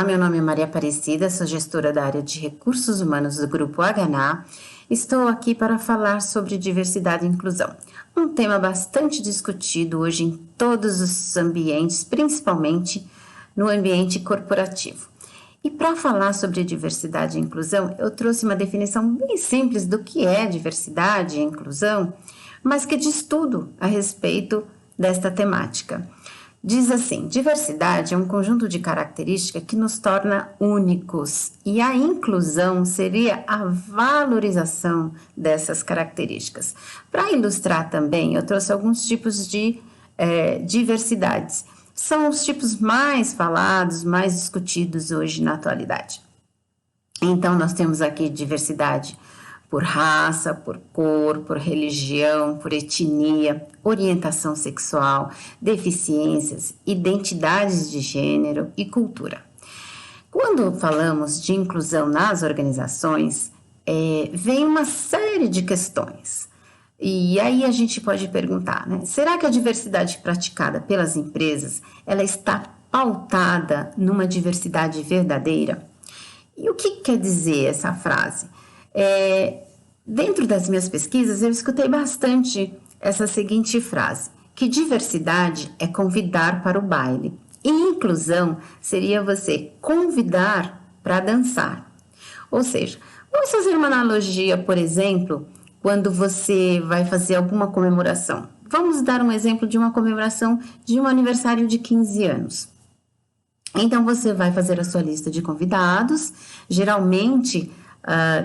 Olá, meu nome é Maria Aparecida, sou gestora da área de recursos humanos do Grupo HNA. Estou aqui para falar sobre diversidade e inclusão, um tema bastante discutido hoje em todos os ambientes, principalmente no ambiente corporativo. E para falar sobre diversidade e inclusão, eu trouxe uma definição bem simples do que é diversidade e inclusão, mas que diz tudo a respeito desta temática. Diz assim: diversidade é um conjunto de características que nos torna únicos, e a inclusão seria a valorização dessas características. Para ilustrar também, eu trouxe alguns tipos de diversidades. São os tipos mais falados, mais discutidos hoje na atualidade. Então, nós temos aqui diversidade por raça, por cor, por religião, por etnia, orientação sexual, deficiências, identidades de gênero e cultura. Quando falamos de inclusão nas organizações, vem uma série de questões. E aí a gente pode perguntar, né? Será que a diversidade praticada pelas empresas, ela está pautada numa diversidade verdadeira? E o que quer dizer essa frase? Dentro das minhas pesquisas, eu escutei bastante essa seguinte frase, que diversidade é convidar para o baile, e inclusão seria você convidar para dançar. Ou seja, vamos fazer uma analogia, por exemplo, quando você vai fazer alguma comemoração. Vamos dar um exemplo de uma comemoração de um aniversário de 15 anos. Então, você vai fazer a sua lista de convidados, geralmente...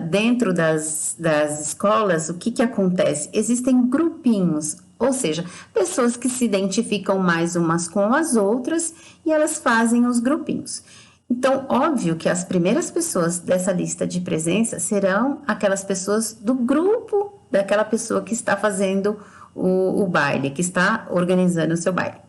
dentro das escolas, o que acontece? Existem grupinhos, ou seja, pessoas que se identificam mais umas com as outras e elas fazem os grupinhos. Então, óbvio que as primeiras pessoas dessa lista de presença serão aquelas pessoas do grupo daquela pessoa que está fazendo o baile, que está organizando o seu baile.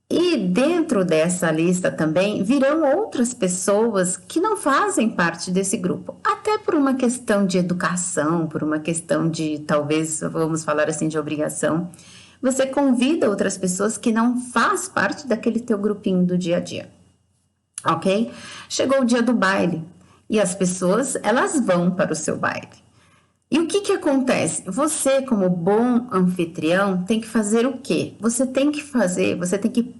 E dentro dessa lista também virão outras pessoas que não fazem parte desse grupo, até por uma questão de educação, por uma questão de, talvez, vamos falar assim, de obrigação. Você convida outras pessoas que não fazem parte daquele teu grupinho do dia a dia, ok? Chegou o dia do baile e as pessoas, elas vão para o seu baile. E o que acontece? Você, como bom anfitrião, tem que fazer o quê? Você tem que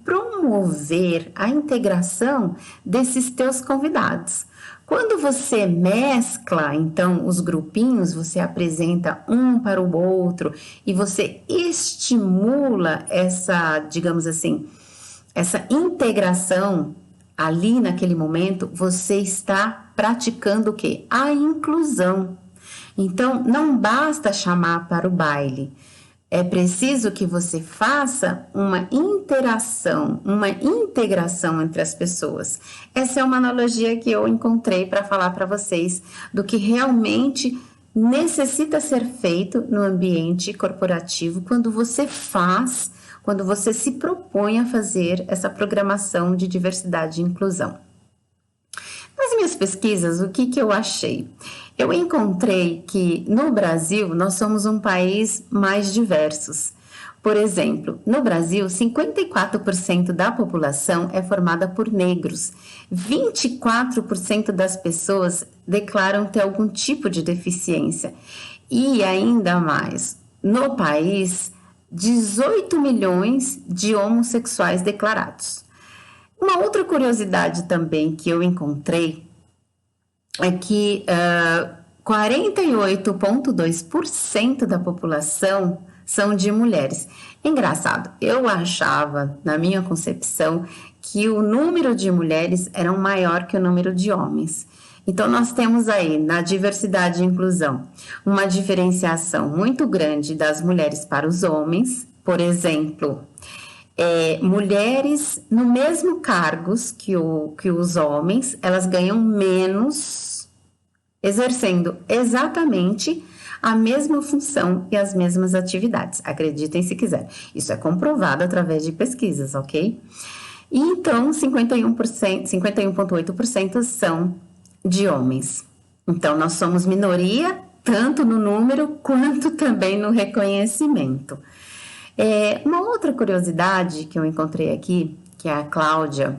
promover a integração desses teus convidados. Quando você mescla, então, os grupinhos, você apresenta um para o outro e você estimula essa, digamos assim, essa integração ali naquele momento, você está praticando o quê? A inclusão. Então, não basta chamar para o baile, é preciso que você faça uma interação, uma integração entre as pessoas. Essa é uma analogia que eu encontrei para falar para vocês do que realmente necessita ser feito no ambiente corporativo quando você se propõe a fazer essa programação de diversidade e inclusão. Nas minhas pesquisas, o que eu achei? Eu encontrei que no Brasil nós somos um país mais diverso. Por exemplo, no Brasil, 54% da população é formada por negros, 24% das pessoas declaram ter algum tipo de deficiência e ainda mais, no país, 18 milhões de homossexuais declarados. Uma outra curiosidade também que eu encontrei é que 48,2% da população são de mulheres. Engraçado, eu achava, na minha concepção, que o número de mulheres era maior que o número de homens. Então, nós temos aí, na diversidade e inclusão, uma diferenciação muito grande das mulheres para os homens. Por exemplo, mulheres no mesmo cargos que os homens, elas ganham menos, exercendo exatamente a mesma função e as mesmas atividades. Acreditem se quiser. Isso é comprovado através de pesquisas, ok? E então, 51,8% são de homens. Então, nós somos minoria, tanto no número quanto também no reconhecimento. Uma outra curiosidade que eu encontrei aqui, que a Cláudia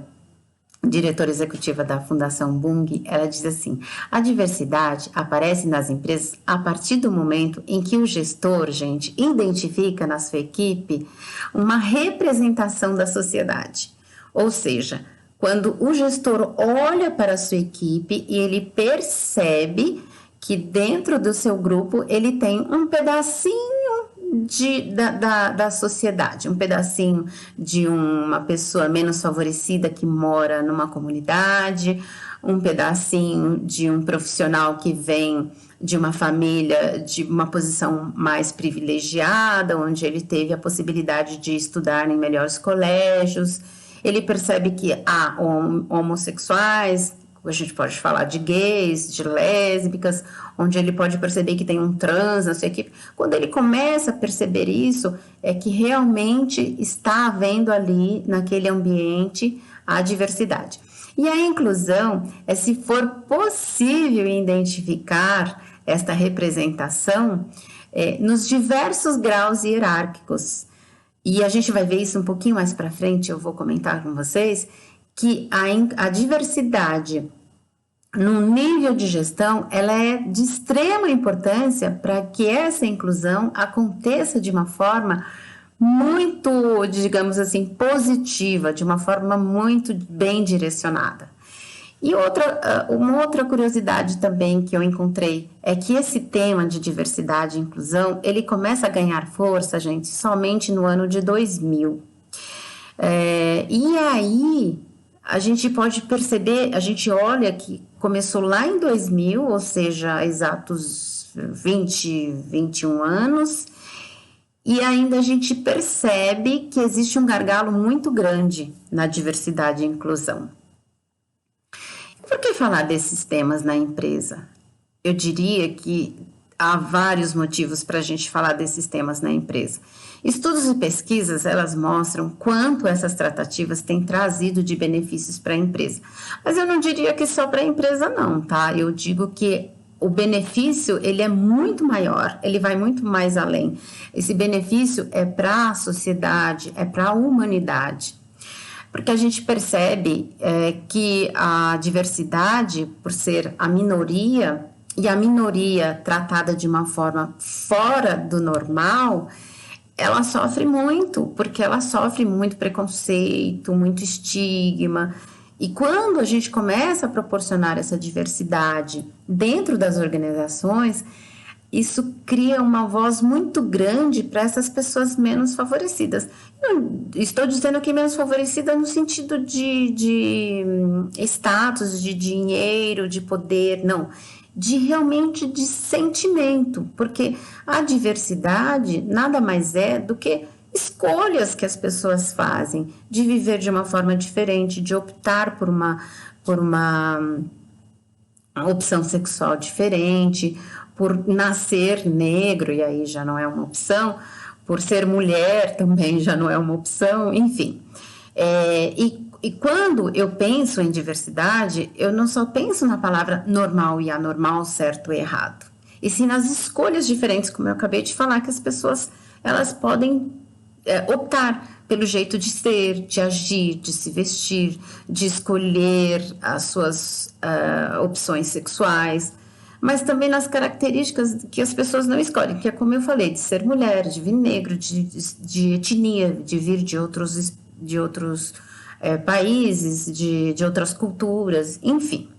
diretora executiva da Fundação Bung, ela diz assim: a diversidade aparece nas empresas a partir do momento em que o gestor, gente, identifica na sua equipe uma representação da sociedade. Ou seja, quando o gestor olha para a sua equipe e ele percebe que dentro do seu grupo ele tem um pedacinho da sociedade, um pedacinho de uma pessoa menos favorecida que mora numa comunidade, um pedacinho de um profissional que vem de uma família de uma posição mais privilegiada, onde ele teve a possibilidade de estudar em melhores colégios. Ele percebe que há homossexuais, a gente pode falar de gays, de lésbicas, onde ele pode perceber que tem um trans na sua equipe. Quando ele começa a perceber isso, é que realmente está havendo ali, naquele ambiente, a diversidade. E a inclusão é se for possível identificar esta representação nos diversos graus hierárquicos. E a gente vai ver isso um pouquinho mais para frente, eu vou comentar com vocês, que a diversidade no nível de gestão, ela é de extrema importância para que essa inclusão aconteça de uma forma muito, digamos assim, positiva, de uma forma muito bem direcionada. E uma outra curiosidade também que eu encontrei é que esse tema de diversidade e inclusão, ele começa a ganhar força, gente, somente no ano de 2000. E aí a gente pode perceber, a gente olha que começou lá em 2000, ou seja, exatos 20, 21 anos, e ainda a gente percebe que existe um gargalo muito grande na diversidade e inclusão. Por que falar desses temas na empresa? Eu diria que há vários motivos para a gente falar desses temas na empresa. Estudos e pesquisas, elas mostram quanto essas tratativas têm trazido de benefícios para a empresa. Mas eu não diria que só para a empresa não, tá? Eu digo que o benefício, ele é muito maior, ele vai muito mais além. Esse benefício é para a sociedade, é para a humanidade. Porque a gente percebe que a diversidade, por ser a minoria, e a minoria tratada de uma forma fora do normal, ela sofre muito, porque ela sofre muito preconceito, muito estigma. E quando a gente começa a proporcionar essa diversidade dentro das organizações, isso cria uma voz muito grande para essas pessoas menos favorecidas. Eu estou dizendo aqui menos favorecida no sentido de status, de dinheiro, de poder, não. Realmente de sentimento, porque a diversidade nada mais é do que escolhas que as pessoas fazem de viver de uma forma diferente, de optar por uma opção sexual diferente, por nascer negro, e aí já não é uma opção, por ser mulher também já não é uma opção, enfim. E quando eu penso em diversidade, eu não só penso na palavra normal e anormal, certo e errado, e sim nas escolhas diferentes, como eu acabei de falar, que as pessoas elas podem optar pelo jeito de ser, de agir, de se vestir, de escolher as suas opções sexuais, mas também nas características que as pessoas não escolhem, que é como eu falei, de ser mulher, de vir negro, de etnia, de vir de outros países, de outras culturas, enfim.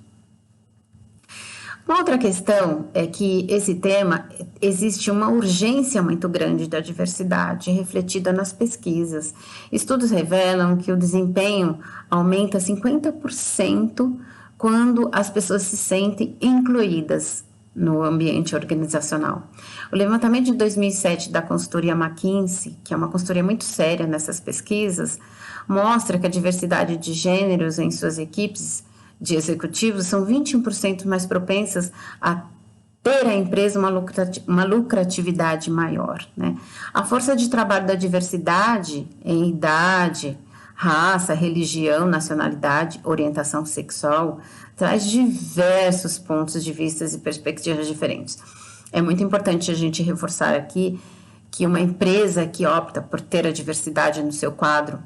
Uma outra questão é que esse tema, existe uma urgência muito grande da diversidade refletida nas pesquisas. Estudos revelam que o desempenho aumenta 50% quando as pessoas se sentem incluídas no ambiente organizacional. O levantamento de 2007 da consultoria McKinsey, que é uma consultoria muito séria nessas pesquisas, mostra que a diversidade de gêneros em suas equipes de executivos são 21% mais propensas a ter a empresa uma lucratividade maior, né? A força de trabalho da diversidade em idade, raça, religião, nacionalidade, orientação sexual, traz diversos pontos de vista e perspectivas diferentes. É muito importante a gente reforçar aqui que uma empresa que opta por ter a diversidade no seu quadro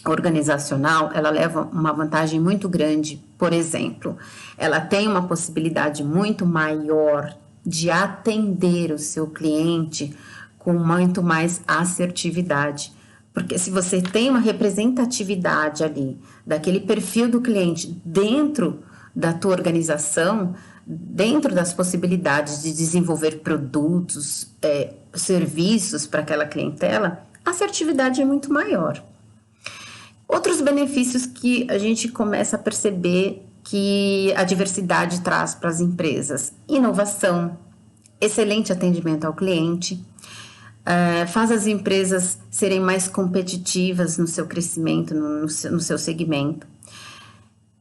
organizacional, ela leva uma vantagem muito grande. Por exemplo, ela tem uma possibilidade muito maior de atender o seu cliente com muito mais assertividade. Porque se você tem uma representatividade ali daquele perfil do cliente dentro da tua organização, dentro das possibilidades de desenvolver produtos, serviços para aquela clientela, a assertividade é muito maior. Outros benefícios que a gente começa a perceber que a diversidade traz para as empresas: inovação, excelente atendimento ao cliente, faz as empresas serem mais competitivas no seu crescimento, no seu segmento.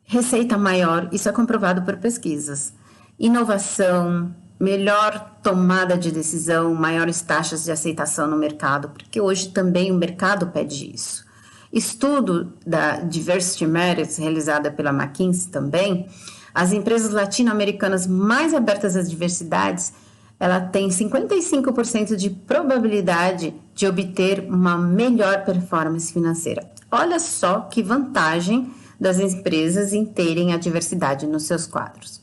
Receita maior, isso é comprovado por pesquisas. Inovação, melhor tomada de decisão, maiores taxas de aceitação no mercado, porque hoje também o mercado pede isso. Estudo da Diversity Matters, realizada pela McKinsey também, as empresas latino-americanas mais abertas às diversidades, ela tem 55% de probabilidade de obter uma melhor performance financeira. Olha só que vantagem das empresas em terem a diversidade nos seus quadros.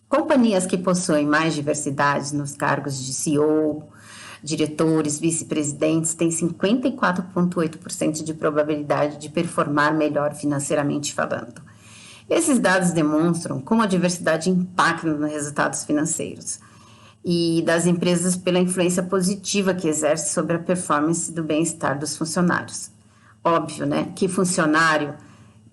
Companhias que possuem mais diversidade nos cargos de CEO, diretores, vice-presidentes, têm 54,8% de probabilidade de performar melhor financeiramente falando. Esses dados demonstram como a diversidade impacta nos resultados financeiros e das empresas pela influência positiva que exerce sobre a performance do bem-estar dos funcionários. Óbvio, né, que funcionário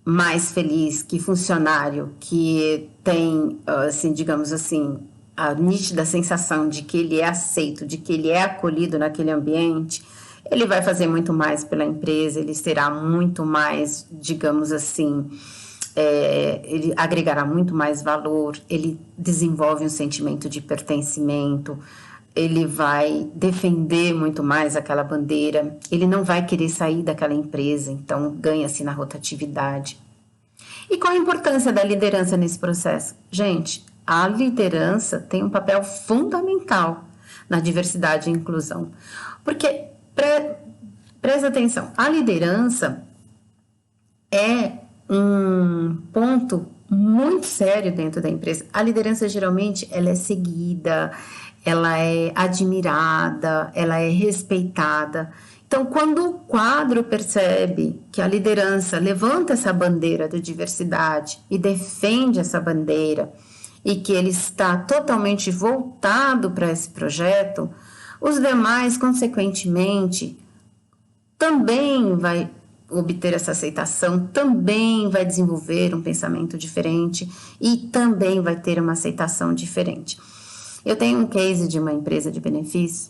mais feliz, que funcionário que tem, assim, digamos assim, a nítida sensação de que ele é aceito, de que ele é acolhido naquele ambiente, ele vai fazer muito mais pela empresa, ele será muito mais, digamos assim, ele agregará muito mais valor, ele desenvolve um sentimento de pertencimento, ele vai defender muito mais aquela bandeira, ele não vai querer sair daquela empresa, então ganha-se na rotatividade. E qual a importância da liderança nesse processo? Gente, a liderança tem um papel fundamental na diversidade e inclusão, porque, presta atenção, a liderança é um ponto muito sério dentro da empresa. A liderança geralmente ela é seguida, ela é admirada, ela é respeitada. Então, quando o quadro percebe que a liderança levanta essa bandeira da diversidade e defende essa bandeira e que ele está totalmente voltado para esse projeto, os demais, consequentemente, também vai obter essa aceitação, também vai desenvolver um pensamento diferente e também vai ter uma aceitação diferente. Eu tenho um case de uma empresa de benefícios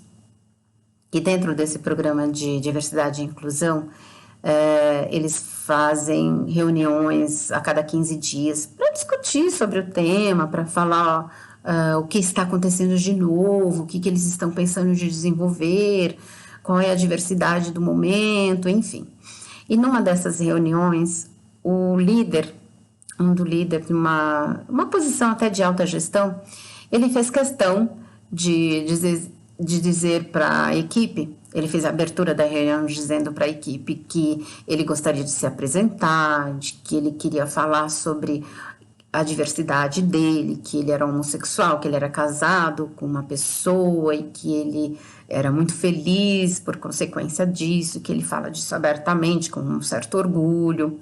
que dentro desse programa de diversidade e inclusão, eles fazem reuniões a cada 15 dias para discutir sobre o tema, para falar o que está acontecendo de novo, o que eles estão pensando de desenvolver, qual é a diversidade do momento, enfim. E numa dessas reuniões, o líder, de uma posição até de alta gestão, ele fez questão de dizer para a equipe, ele fez a abertura da reunião dizendo para a equipe que ele gostaria de se apresentar, de que ele queria falar sobre a diversidade dele, que ele era homossexual, que ele era casado com uma pessoa e que ele era muito feliz por consequência disso, que ele fala disso abertamente, com um certo orgulho.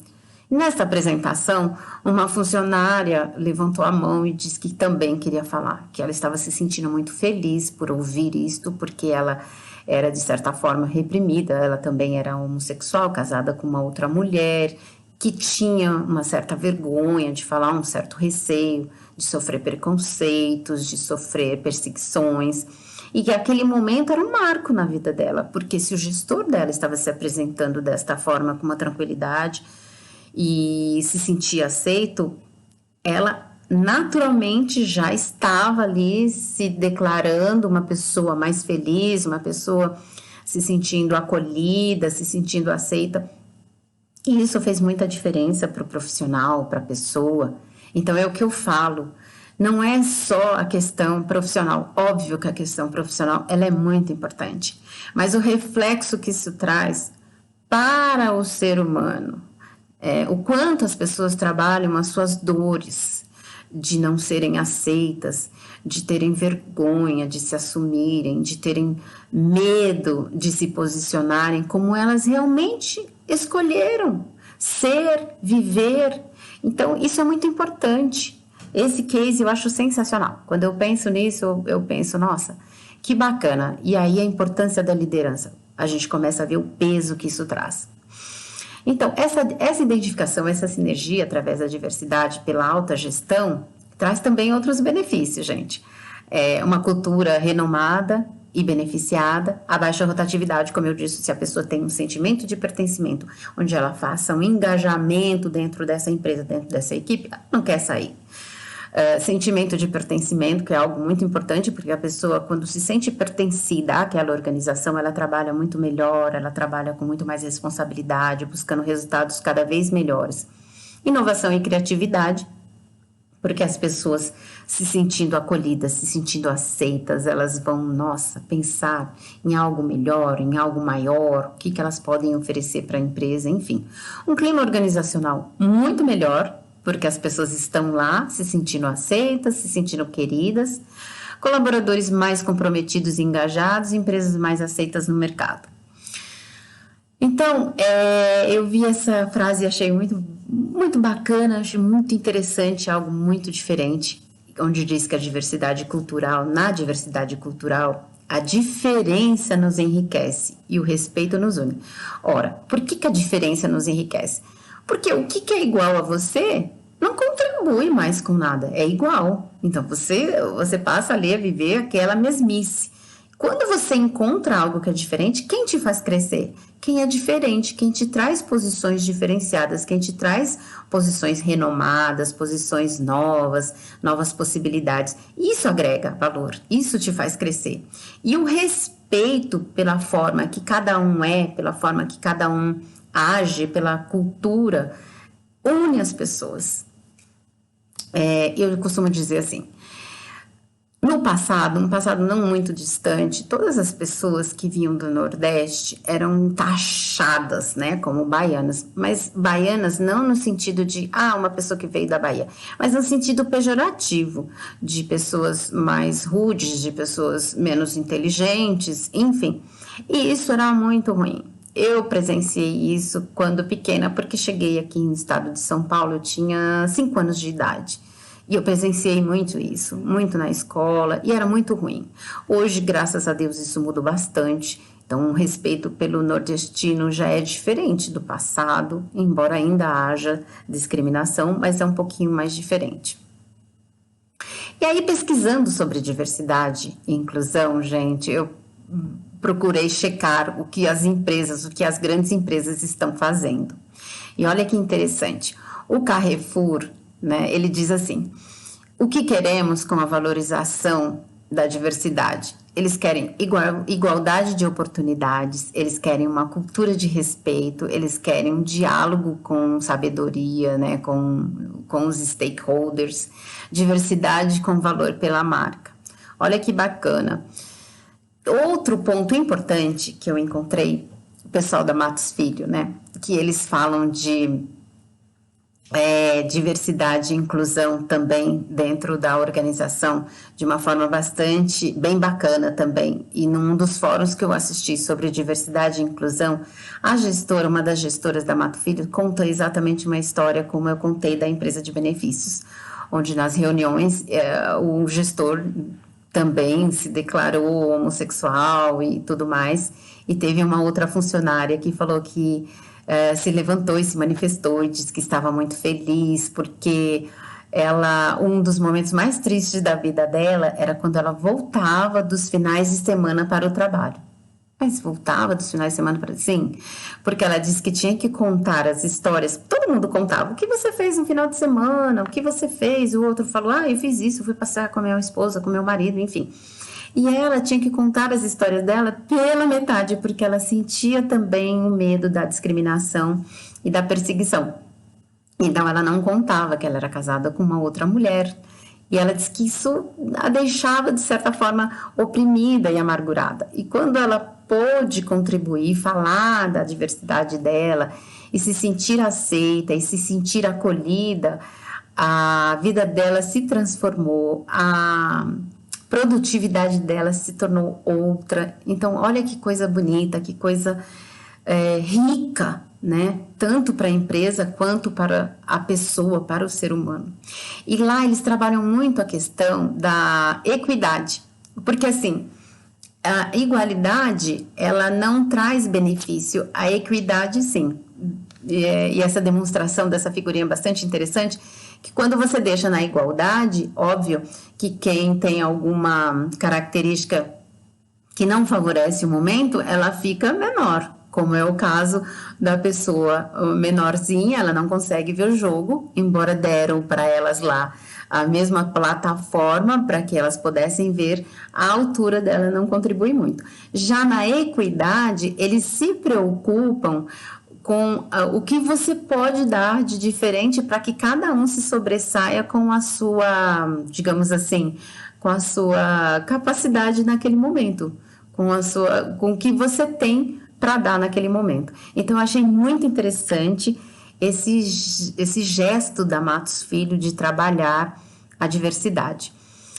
Nessa apresentação, uma funcionária levantou a mão e disse que também queria falar, que ela estava se sentindo muito feliz por ouvir isto, porque ela era, de certa forma, reprimida, ela também era homossexual, casada com uma outra mulher, que tinha uma certa vergonha de falar, um certo receio de sofrer preconceitos, de sofrer perseguições, e que aquele momento era um marco na vida dela, porque se o gestor dela estava se apresentando desta forma, com uma tranquilidade, e se sentia aceito, ela naturalmente já estava ali se declarando uma pessoa mais feliz, uma pessoa se sentindo acolhida, se sentindo aceita. E isso fez muita diferença para o profissional, para a pessoa. Então é o que eu falo, não é só a questão profissional, óbvio que a questão profissional ela é muito importante, mas o reflexo que isso traz para o ser humano. O quanto as pessoas trabalham as suas dores de não serem aceitas, de terem vergonha de se assumirem, de terem medo de se posicionarem como elas realmente escolheram ser, viver. Então, isso é muito importante. Esse case eu acho sensacional. Quando eu penso nisso, eu penso, nossa, que bacana. E aí a importância da liderança. A gente começa a ver o peso que isso traz. Então, essa identificação, essa sinergia através da diversidade pela alta gestão, traz também outros benefícios, gente. Uma cultura renomada e beneficiada, a baixa rotatividade, como eu disse, se a pessoa tem um sentimento de pertencimento, onde ela faça um engajamento dentro dessa empresa, dentro dessa equipe, ela não quer sair. Sentimento de pertencimento, que é algo muito importante, porque a pessoa, quando se sente pertencida àquela organização, ela trabalha muito melhor, ela trabalha com muito mais responsabilidade, buscando resultados cada vez melhores. Inovação e criatividade, porque as pessoas se sentindo acolhidas, se sentindo aceitas, elas vão, nossa, pensar em algo melhor, em algo maior, o que elas podem oferecer para a empresa, enfim. Um clima organizacional muito melhor, porque as pessoas estão lá se sentindo aceitas, se sentindo queridas, colaboradores mais comprometidos e engajados, empresas mais aceitas no mercado. Então, eu vi essa frase e achei muito bacana, achei muito interessante, algo muito diferente, onde diz que na diversidade cultural, a diferença nos enriquece e o respeito nos une. Ora, por que a diferença nos enriquece? Porque o que é igual a você não contribui mais com nada, é igual. Então, você passa ali a viver aquela mesmice. Quando você encontra algo que é diferente, quem te faz crescer? Quem é diferente, quem te traz posições diferenciadas, quem te traz posições renomadas, posições novas possibilidades. Isso agrega valor, isso te faz crescer. E o respeito pela forma que cada um pela forma que cada um age, pela cultura, une as pessoas. Eu costumo dizer assim, no passado não muito distante, todas as pessoas que vinham do Nordeste eram taxadas, né, como baianas, mas baianas não no sentido de, uma pessoa que veio da Bahia, mas no sentido pejorativo, de pessoas mais rudes, de pessoas menos inteligentes, enfim, e isso era muito ruim. Eu presenciei isso quando pequena, porque cheguei aqui no estado de São Paulo, eu tinha 5 anos de idade. E eu presenciei muito isso, muito na escola, e era muito ruim. Hoje, graças a Deus, isso mudou bastante. Então, o respeito pelo nordestino já é diferente do passado, embora ainda haja discriminação, mas é um pouquinho mais diferente. E aí, pesquisando sobre diversidade e inclusão, gente, eu procurei checar o que as grandes empresas estão fazendo. E olha que interessante, o Carrefour, né, ele diz assim, o que queremos com a valorização da diversidade? Eles querem igualdade de oportunidades, eles querem uma cultura de respeito, eles querem um diálogo com sabedoria, né, com os stakeholders, diversidade com valor pela marca. Olha que bacana. Outro ponto importante que eu encontrei, o pessoal da Matos Filho, né, que eles falam de diversidade e inclusão também dentro da organização de uma forma bem bacana também. E num dos fóruns que eu assisti sobre diversidade e inclusão, uma das gestoras da Mato Filho conta exatamente uma história como eu contei da empresa de benefícios, onde nas reuniões o gestor também se declarou homossexual e tudo mais, e teve uma outra funcionária que falou que se levantou e se manifestou e disse que estava muito feliz porque um dos momentos mais tristes da vida dela era quando ela voltava dos finais de semana para o trabalho. Mas voltava dos finais de semana para... Sim, porque ela disse que tinha que contar as histórias. Todo mundo contava. O que você fez no final de semana? O que você fez? O outro falou, eu fiz isso, fui passear com a minha esposa, com meu marido, enfim. E ela tinha que contar as histórias dela pela metade, porque ela sentia também o medo da discriminação e da perseguição. Então, ela não contava que ela era casada com uma outra mulher. E ela disse que isso a deixava, de certa forma, oprimida e amargurada. E quando ela pôde contribuir, falar da diversidade dela e se sentir aceita e se sentir acolhida, a vida dela se transformou, a produtividade dela se tornou outra. Então, olha que coisa bonita, que coisa rica, né? Tanto para a empresa quanto para a pessoa, para o ser humano. E lá eles trabalham muito a questão da equidade, porque assim, a igualdade, ela não traz benefício, a equidade sim. E essa demonstração dessa figurinha é bastante interessante, que quando você deixa na igualdade, óbvio que quem tem alguma característica que não favorece o momento, ela fica menor, como é o caso da pessoa menorzinha, ela não consegue ver o jogo, embora deram para elas lá a mesma plataforma para que elas pudessem ver, a altura dela não contribui muito. Já na equidade, eles se preocupam com o que você pode dar de diferente para que cada um se sobressaia com a sua, digamos assim, com a sua capacidade naquele momento, com o que você tem para dar naquele momento. Então, eu achei muito interessante esse gesto da Matos Filho de trabalhar a diversidade.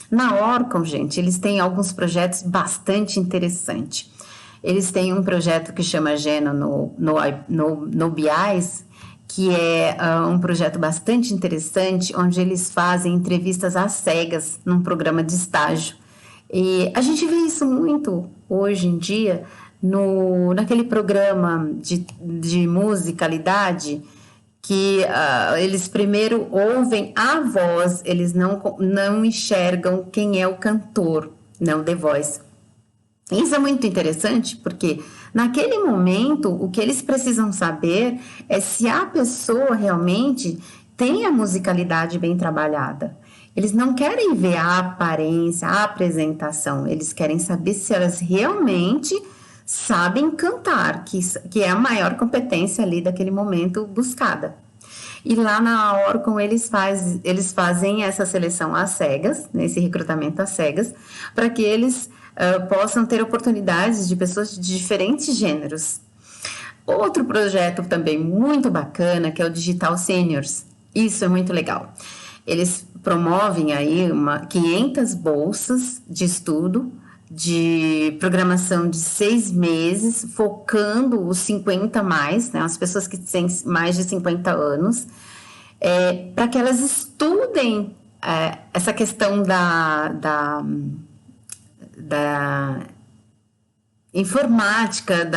Na Orcon, gente, eles têm alguns projetos bastante interessantes. Eles têm um projeto que chama Geno no BIAS, que é um projeto bastante interessante, onde eles fazem entrevistas às cegas num programa de estágio. E a gente vê isso muito hoje em dia naquele programa de musicalidade, que eles primeiro ouvem a voz, eles não enxergam quem é o cantor, não The Voice. Isso é muito interessante porque naquele momento o que eles precisam saber é se a pessoa realmente tem a musicalidade bem trabalhada. Eles não querem ver a aparência, a apresentação, eles querem saber se elas realmente sabem cantar, que é a maior competência ali daquele momento buscada. E lá na Orcon eles fazem essa seleção às cegas, esse recrutamento às cegas, para que eles possam ter oportunidades de pessoas de diferentes gêneros. Outro projeto também muito bacana, que é o Digital Seniors. Isso é muito legal. Eles promovem aí 500 bolsas de estudo, de programação de 6 meses, focando os 50 mais, né, as pessoas que têm mais de 50 anos, para que elas estudem essa questão da informática,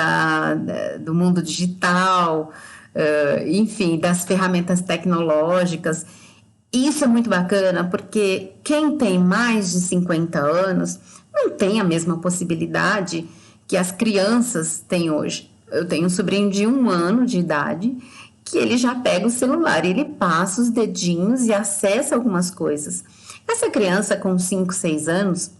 do mundo digital, enfim, das ferramentas tecnológicas. Isso é muito bacana, porque quem tem mais de 50 anos não tem a mesma possibilidade que as crianças têm hoje. Eu tenho um sobrinho de 1 ano de idade que ele já pega o celular, ele passa os dedinhos e acessa algumas coisas. Essa criança com 5, 6 anos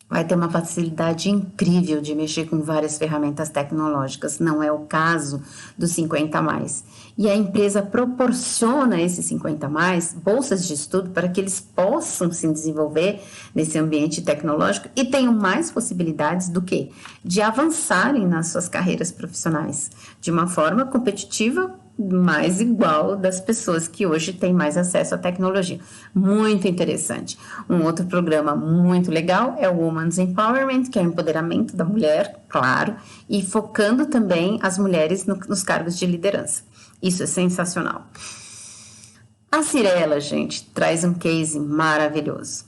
vai ter uma facilidade incrível de mexer com várias ferramentas tecnológicas. Não é o caso dos 50 mais. E a empresa proporciona esses 50 mais bolsas de estudo para que eles possam se desenvolver nesse ambiente tecnológico e tenham mais possibilidades do que? De avançarem nas suas carreiras profissionais de uma forma competitiva, mais igual das pessoas que hoje têm mais acesso à tecnologia. Muito interessante. Um outro programa muito legal é o Women's Empowerment, que é o empoderamento da mulher, claro, e focando também as mulheres nos cargos de liderança. Isso é sensacional. A Cyrela, gente, traz um case maravilhoso.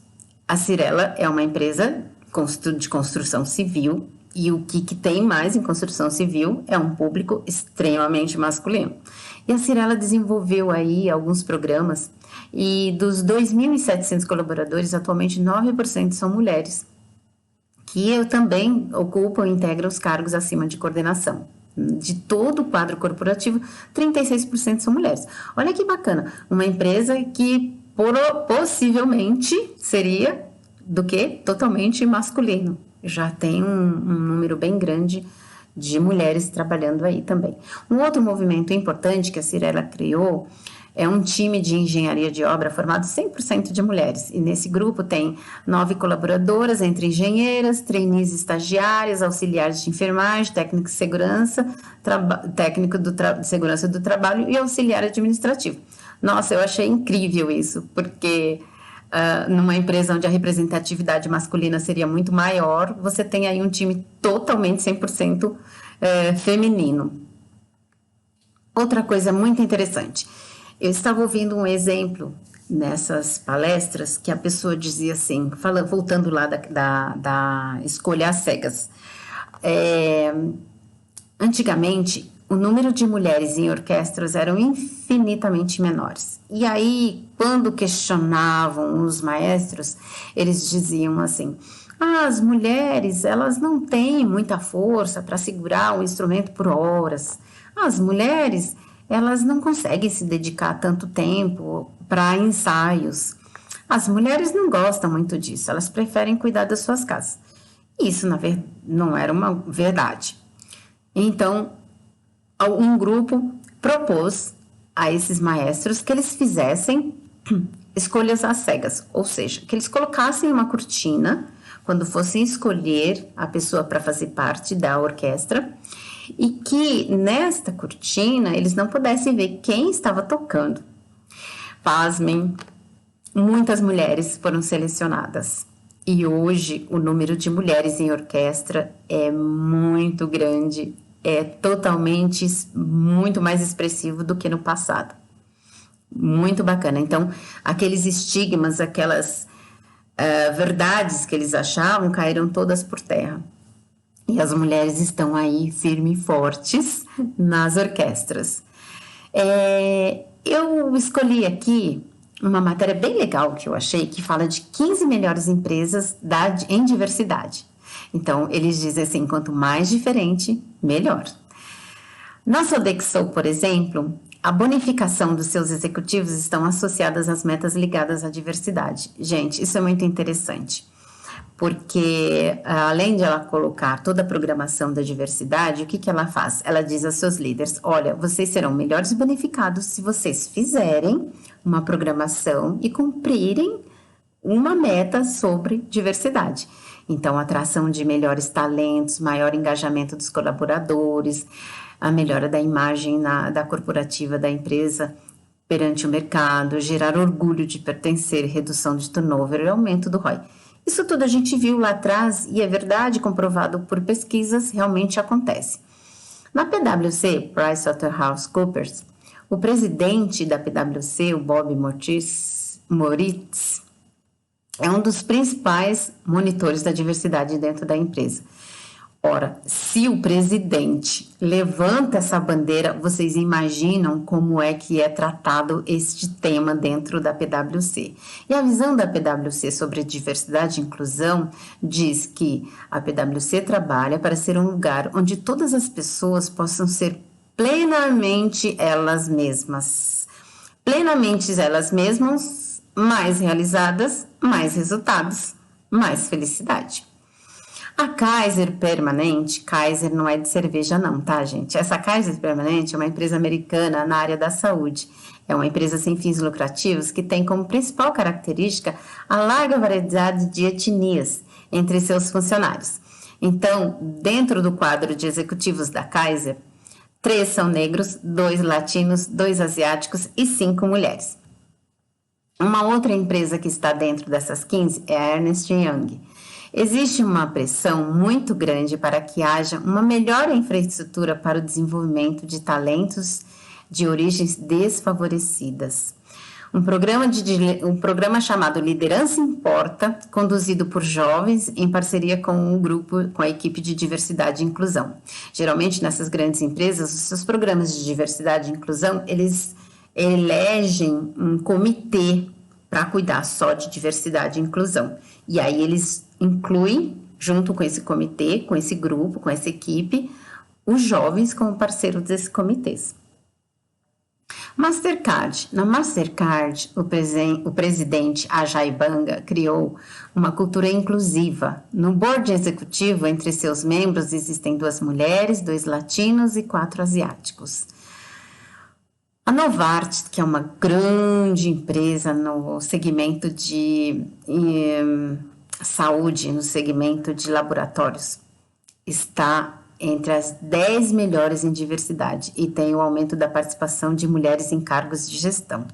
A Cyrela é uma empresa de construção civil, e o que tem mais em construção civil é um público extremamente masculino. E a Cyrela desenvolveu aí alguns programas, e dos 2.700 colaboradores, atualmente 9% são mulheres, que também ocupam e integram os cargos acima de coordenação. De todo o quadro corporativo, 36% são mulheres. Olha que bacana, uma empresa que possivelmente seria do que? Totalmente masculino. Já tem um número bem grande de mulheres trabalhando aí também. Um outro movimento importante que a Cyrela criou É um time de engenharia de obra formado 100% de mulheres. E nesse grupo tem 9 colaboradoras, entre engenheiras, trainees estagiárias, auxiliares de enfermagem, técnico de segurança, de segurança do trabalho e auxiliar administrativo. Nossa, eu achei incrível isso, porque numa empresa onde a representatividade masculina seria muito maior, você tem aí um time totalmente 100% feminino. Outra coisa muito interessante, eu estava ouvindo um exemplo nessas palestras que a pessoa dizia assim, voltando lá da escolha às cegas. Antigamente, o número de mulheres em orquestras eram infinitamente menores. E aí, quando questionavam os maestros, eles diziam assim: as mulheres, elas não têm muita força para segurar o instrumento por horas. As mulheres, elas não conseguem se dedicar tanto tempo para ensaios. As mulheres não gostam muito disso, elas preferem cuidar das suas casas. Isso, na verdade, não era uma verdade. Então, um grupo propôs a esses maestros que eles fizessem escolhas às cegas, ou seja, que eles colocassem uma cortina quando fossem escolher a pessoa para fazer parte da orquestra e que nesta cortina eles não pudessem ver quem estava tocando. Pasmem, muitas mulheres foram selecionadas. E hoje o número de mulheres em orquestra é muito grande, é totalmente muito mais expressivo do que no passado. Muito bacana. Então, aqueles estigmas, aquelas verdades que eles achavam caíram todas por terra. E as mulheres estão aí firmes e fortes nas orquestras. Eu escolhi aqui uma matéria bem legal que eu achei, que fala de 15 melhores empresas em diversidade. Então, eles dizem assim, quanto mais diferente, melhor. Na Sodexo, por exemplo, a bonificação dos seus executivos estão associadas às metas ligadas à diversidade. Gente, isso é muito interessante, porque além de ela colocar toda a programação da diversidade, o que ela faz? Ela diz aos seus líderes: olha, vocês serão melhores bonificados se vocês fizerem uma programação e cumprirem uma meta sobre diversidade. Então, atração de melhores talentos, maior engajamento dos colaboradores, a melhora da imagem da corporativa da empresa perante o mercado, gerar orgulho de pertencer, redução de turnover e aumento do ROI. Isso tudo a gente viu lá atrás e é verdade, comprovado por pesquisas, realmente acontece. Na PwC, PricewaterhouseCoopers, o presidente da PwC, o Bob Moritz, é um dos principais monitores da diversidade dentro da empresa. Ora, se o presidente levanta essa bandeira, vocês imaginam como é que é tratado este tema dentro da PwC. E a visão da PwC sobre diversidade e inclusão diz que a PwC trabalha para ser um lugar onde todas as pessoas possam ser plenamente elas mesmas. Plenamente elas mesmas, mais realizadas, mais resultados, mais felicidade. A Kaiser Permanente, Kaiser não é de cerveja não, tá, gente? Essa Kaiser Permanente é uma empresa americana na área da saúde. É uma empresa sem fins lucrativos que tem como principal característica a larga variedade de etnias entre seus funcionários. Então, dentro do quadro de executivos da Kaiser, 3 são negros, 2 latinos, 2 asiáticos e 5 mulheres. Uma outra empresa que está dentro dessas 15 é a Ernst Young. Existe uma pressão muito grande para que haja uma melhor infraestrutura para o desenvolvimento de talentos de origens desfavorecidas. Um programa chamado Liderança Importa, conduzido por jovens em parceria com um grupo, com a equipe de diversidade e inclusão. Geralmente, nessas grandes empresas, os seus programas de diversidade e inclusão, eles elegem um comitê para cuidar só de diversidade e inclusão. E aí eles incluem, junto com esse comitê, com esse grupo, com essa equipe, os jovens como parceiros desses comitês. Mastercard. Na Mastercard, o presidente Ajay Banga criou uma cultura inclusiva. No board executivo, entre seus membros, existem 2 mulheres, 2 latinos e 4 asiáticos. A Novartis, que é uma grande empresa no segmento de saúde, no segmento de laboratórios, está entre as 10 melhores em diversidade e tem o aumento da participação de mulheres em cargos de gestão.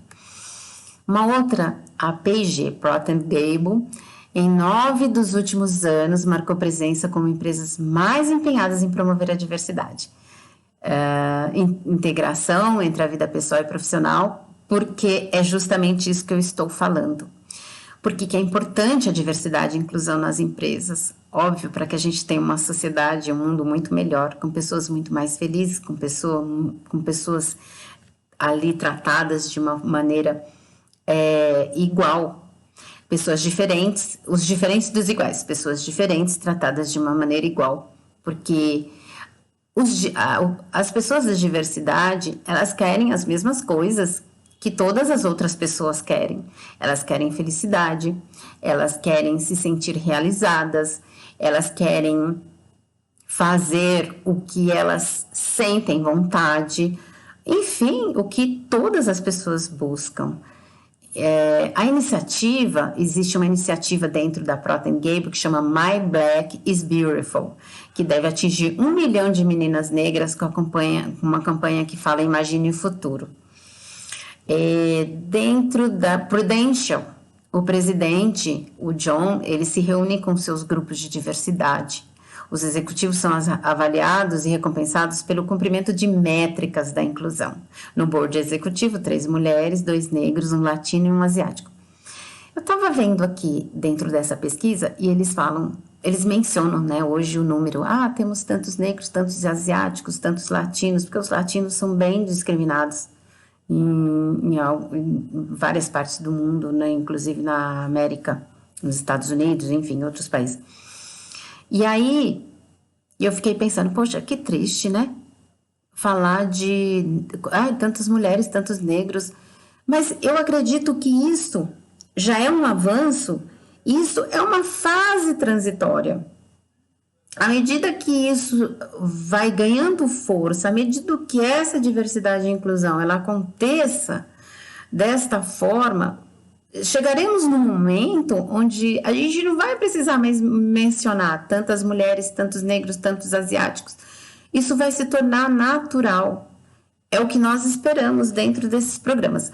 Uma outra, a P&G, Procter Gamble, em 9 dos últimos anos, marcou presença como empresas mais empenhadas em promover a diversidade. Integração entre a vida pessoal e profissional, porque é justamente isso que eu estou falando. Porque que é importante a diversidade e inclusão nas empresas. Óbvio, para que a gente tenha uma sociedade, um mundo muito melhor, com pessoas muito mais felizes, com pessoas ali tratadas de uma maneira igual. Pessoas diferentes, os diferentes dos iguais, pessoas diferentes tratadas de uma maneira igual. Porque as pessoas da diversidade, elas querem as mesmas coisas que todas as outras pessoas querem. Elas querem felicidade, elas querem se sentir realizadas, elas querem fazer o que elas sentem vontade, enfim, o que todas as pessoas buscam. Existe uma iniciativa dentro da Procter Gamble que chama My Black is Beautiful, que deve atingir 1 milhão de meninas negras com uma campanha que fala Imagine o Futuro. Dentro da Prudential, o presidente, o John, ele se reúne com seus grupos de diversidade. Os executivos são avaliados e recompensados pelo cumprimento de métricas da inclusão. No board executivo, 3 mulheres, 2 negros, um latino e um asiático. Eu estava vendo aqui dentro dessa pesquisa e eles mencionam, né, hoje o número, temos tantos negros, tantos asiáticos, tantos latinos, porque os latinos são bem discriminados em várias partes do mundo, né, inclusive na América, nos Estados Unidos, enfim, em outros países. E aí, eu fiquei pensando, poxa, que triste, né? Falar de tantas mulheres, tantos negros. Mas eu acredito que isso já é um avanço, isso é uma fase transitória. À medida que isso vai ganhando força, à medida que essa diversidade e inclusão ela aconteça desta forma, chegaremos num momento onde a gente não vai precisar mais mencionar tantas mulheres, tantos negros, tantos asiáticos. Isso vai se tornar natural. É o que nós esperamos dentro desses programas.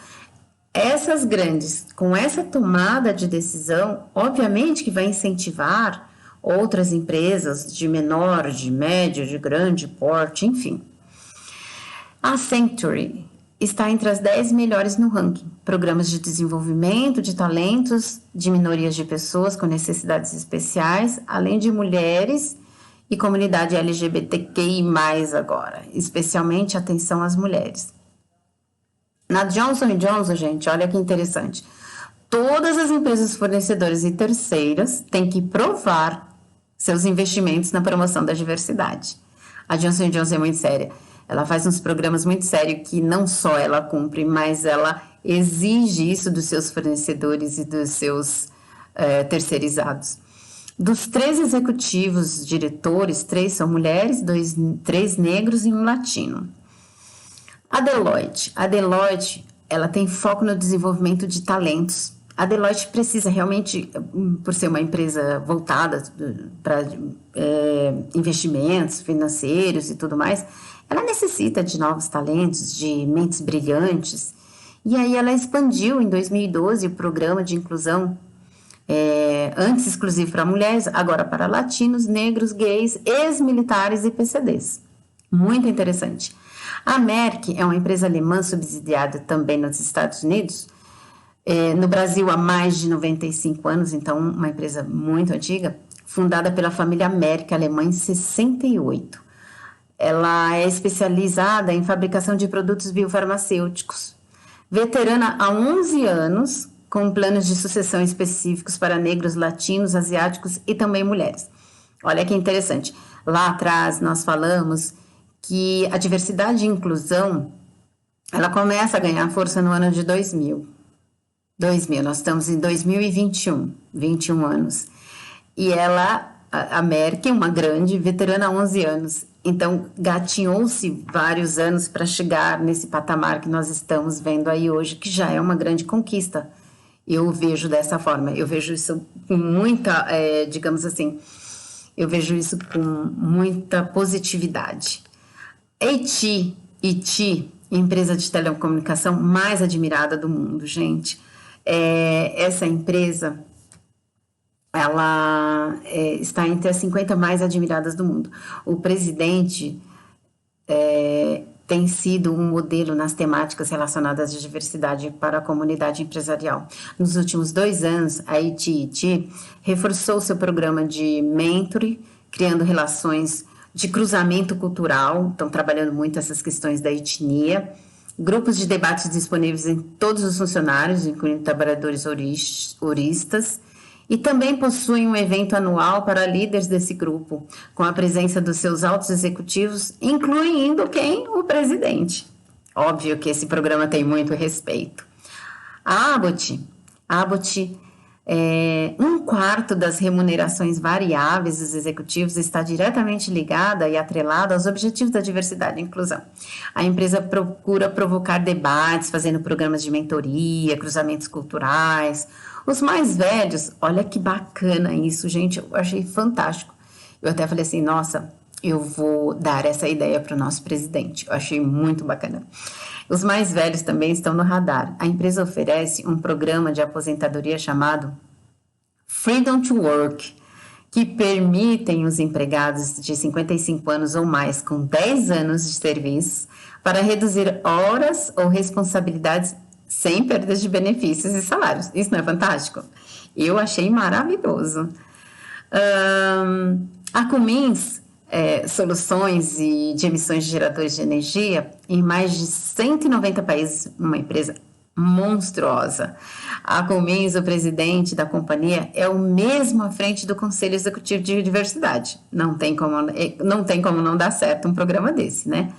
Essas grandes, com essa tomada de decisão, obviamente que vai incentivar outras empresas de menor, de médio, de grande porte, enfim. A Sanctuary está entre as 10 melhores no ranking. Programas de desenvolvimento de talentos de minorias de pessoas com necessidades especiais, além de mulheres e comunidade LGBTQI+, agora, especialmente atenção às mulheres. Na Johnson & Johnson, gente, olha que interessante. Todas as empresas fornecedoras e terceiras têm que provar seus investimentos na promoção da diversidade. A Johnson & Johnson é muito séria. Ela faz uns programas muito sérios que não só ela cumpre, mas ela exige isso dos seus fornecedores e dos seus terceirizados. Dos 3 executivos diretores, 3 são mulheres, 3 negros e um latino. A Deloitte, ela tem foco no desenvolvimento de talentos. A Deloitte precisa realmente, por ser uma empresa voltada para investimentos financeiros e tudo mais, ela necessita de novos talentos, de mentes brilhantes. E aí ela expandiu em 2012 o programa de inclusão, antes exclusivo para mulheres, agora para latinos, negros, gays, ex-militares e PCDs. Muito interessante. A Merck é uma empresa alemã subsidiada também nos Estados Unidos, no Brasil há mais de 95 anos, então uma empresa muito antiga, fundada pela família Merck, alemã, em 68. Ela é especializada em fabricação de produtos biofarmacêuticos. Veterana há 11 anos, com planos de sucessão específicos para negros, latinos, asiáticos e também mulheres. Olha que interessante. Lá atrás nós falamos que a diversidade e inclusão, ela começa a ganhar força no ano de 2000. Nós estamos em 2021, 21 anos. E ela, a Merck, uma grande veterana há 11 anos. Então, gatinhou-se vários anos para chegar nesse patamar que nós estamos vendo aí hoje, que já é uma grande conquista. Eu vejo dessa forma, eu vejo isso com muita, digamos assim, eu vejo isso com muita positividade. AT&T, empresa de telecomunicação mais admirada do mundo, gente. Essa empresa, ela está entre as 50 mais admiradas do mundo. O presidente tem sido um modelo nas temáticas relacionadas à diversidade para a comunidade empresarial. Nos últimos 2 anos, a AT&T reforçou seu programa de mentoring, criando relações de cruzamento cultural, estão trabalhando muito essas questões da etnia, grupos de debates disponíveis em todos os funcionários, incluindo trabalhadores horistas, e também possuem um evento anual para líderes desse grupo, com a presença dos seus altos executivos, incluindo quem? O presidente. Óbvio que esse programa tem muito respeito. A Abbott, um quarto das remunerações variáveis dos executivos está diretamente ligada e atrelada aos objetivos da diversidade e inclusão. A empresa procura provocar debates, fazendo programas de mentoria, cruzamentos culturais. Os mais velhos, olha que bacana isso, gente, eu achei fantástico. Eu até falei assim, nossa, eu vou dar essa ideia para o nosso presidente. Eu achei muito bacana. Os mais velhos também estão no radar. A empresa oferece um programa de aposentadoria chamado Freedom to Work, que permitem os empregados de 55 anos ou mais com 10 anos de serviço para reduzir horas ou responsabilidades sem perdas de benefícios e salários. Isso não é fantástico? Eu achei maravilhoso. A Cummins Soluções de emissões de geradores de energia em mais de 190 países, uma empresa monstruosa. A Cummins, o presidente da companhia, é o mesmo à frente do Conselho Executivo de Diversidade. Não tem como não dar certo um programa desse, né?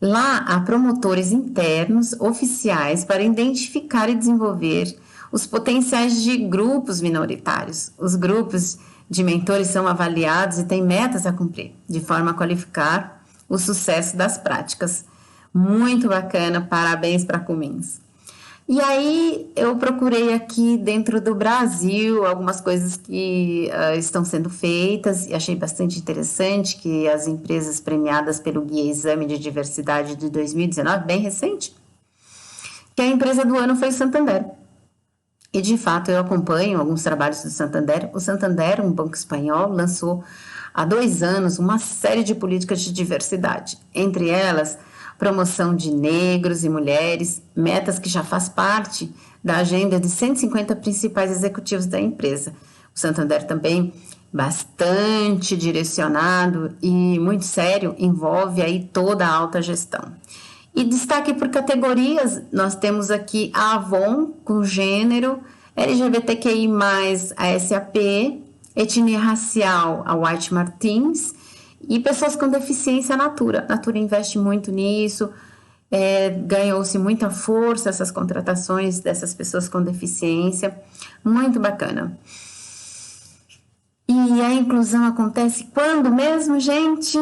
Lá há promotores internos oficiais para identificar e desenvolver os potenciais de grupos minoritários. Os grupos de mentores são avaliados e têm metas a cumprir, de forma a qualificar o sucesso das práticas. Muito bacana, parabéns para a Cummins. E aí eu procurei aqui dentro do Brasil algumas coisas que estão sendo feitas e achei bastante interessante que as empresas premiadas pelo Guia Exame de Diversidade de 2019, bem recente, que a empresa do ano foi o Santander. E de fato eu acompanho alguns trabalhos do Santander. O Santander, um banco espanhol, lançou há 2 anos uma série de políticas de diversidade, entre elas promoção de negros e mulheres, metas que já faz parte da agenda de 150 principais executivos da empresa. O Santander também, bastante direcionado e muito sério, envolve aí toda a alta gestão. E destaque por categorias, nós temos aqui a Avon, com gênero, LGBTQI+, a SAP, etnia racial, a White Martins, e pessoas com deficiência, a Natura. A Natura investe muito nisso, ganhou-se muita força essas contratações dessas pessoas com deficiência, muito bacana. E a inclusão acontece quando mesmo, gente?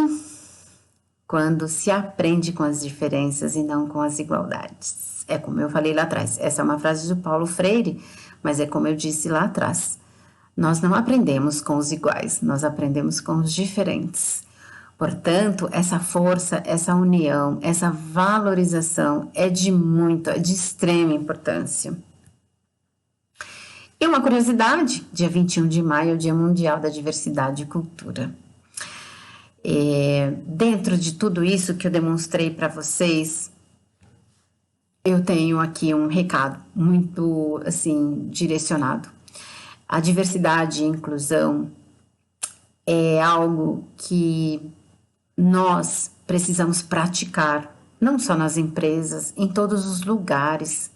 Quando se aprende com as diferenças e não com as igualdades. É como eu falei lá atrás, essa é uma frase do Paulo Freire, mas é como eu disse lá atrás. Nós não aprendemos com os iguais, nós aprendemos com os diferentes. Portanto, essa força, essa união, essa valorização é de extrema importância. E uma curiosidade, dia 21 de maio é o Dia Mundial da Diversidade e Cultura. Dentro de tudo isso que eu demonstrei para vocês, eu tenho aqui um recado muito, assim, direcionado. A diversidade e inclusão é algo que nós precisamos praticar, não só nas empresas, em todos os lugares.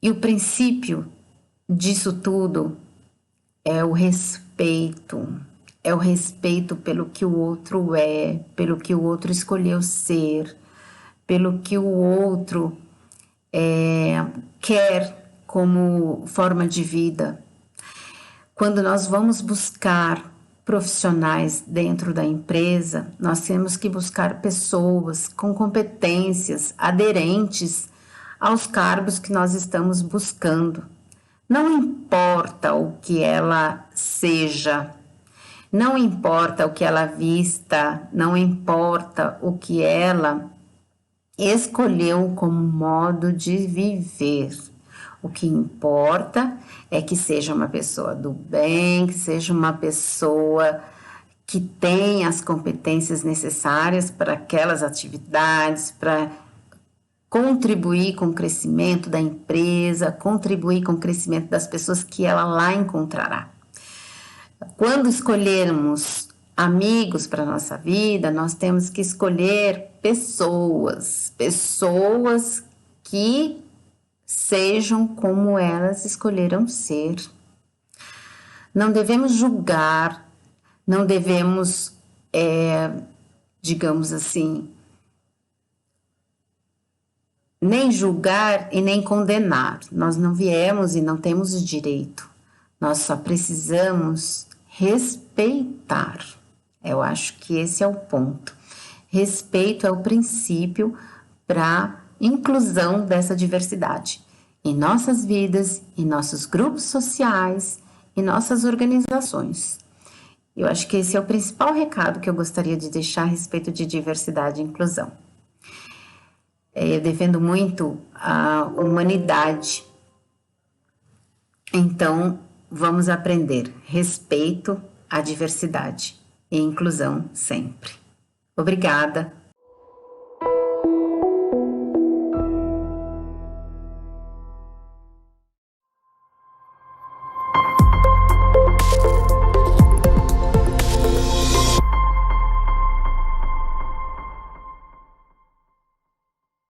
E o princípio disso tudo é o respeito. É o respeito pelo que o outro é, pelo que o outro escolheu ser, pelo que o outro quer como forma de vida. Quando nós vamos buscar profissionais dentro da empresa, nós temos que buscar pessoas com competências aderentes aos cargos que nós estamos buscando. Não importa o que ela seja, não importa o que ela vista, não importa o que ela escolheu como modo de viver. O que importa é que seja uma pessoa do bem, que seja uma pessoa que tenha as competências necessárias para aquelas atividades, para contribuir com o crescimento da empresa, contribuir com o crescimento das pessoas que ela lá encontrará. Quando escolhermos amigos para a nossa vida, nós temos que escolher pessoas que sejam como elas escolheram ser. Não devemos julgar, não devemos, digamos assim, nem julgar e nem condenar. Nós não viemos e não temos o direito. Nós só precisamos respeitar. Eu acho que esse é o ponto. Respeito é o princípio para inclusão dessa diversidade em nossas vidas, em nossos grupos sociais, em nossas organizações. Eu acho que esse é o principal recado que eu gostaria de deixar a respeito de diversidade e inclusão. Eu defendo muito a humanidade. Então, vamos aprender respeito à diversidade e inclusão sempre. Obrigada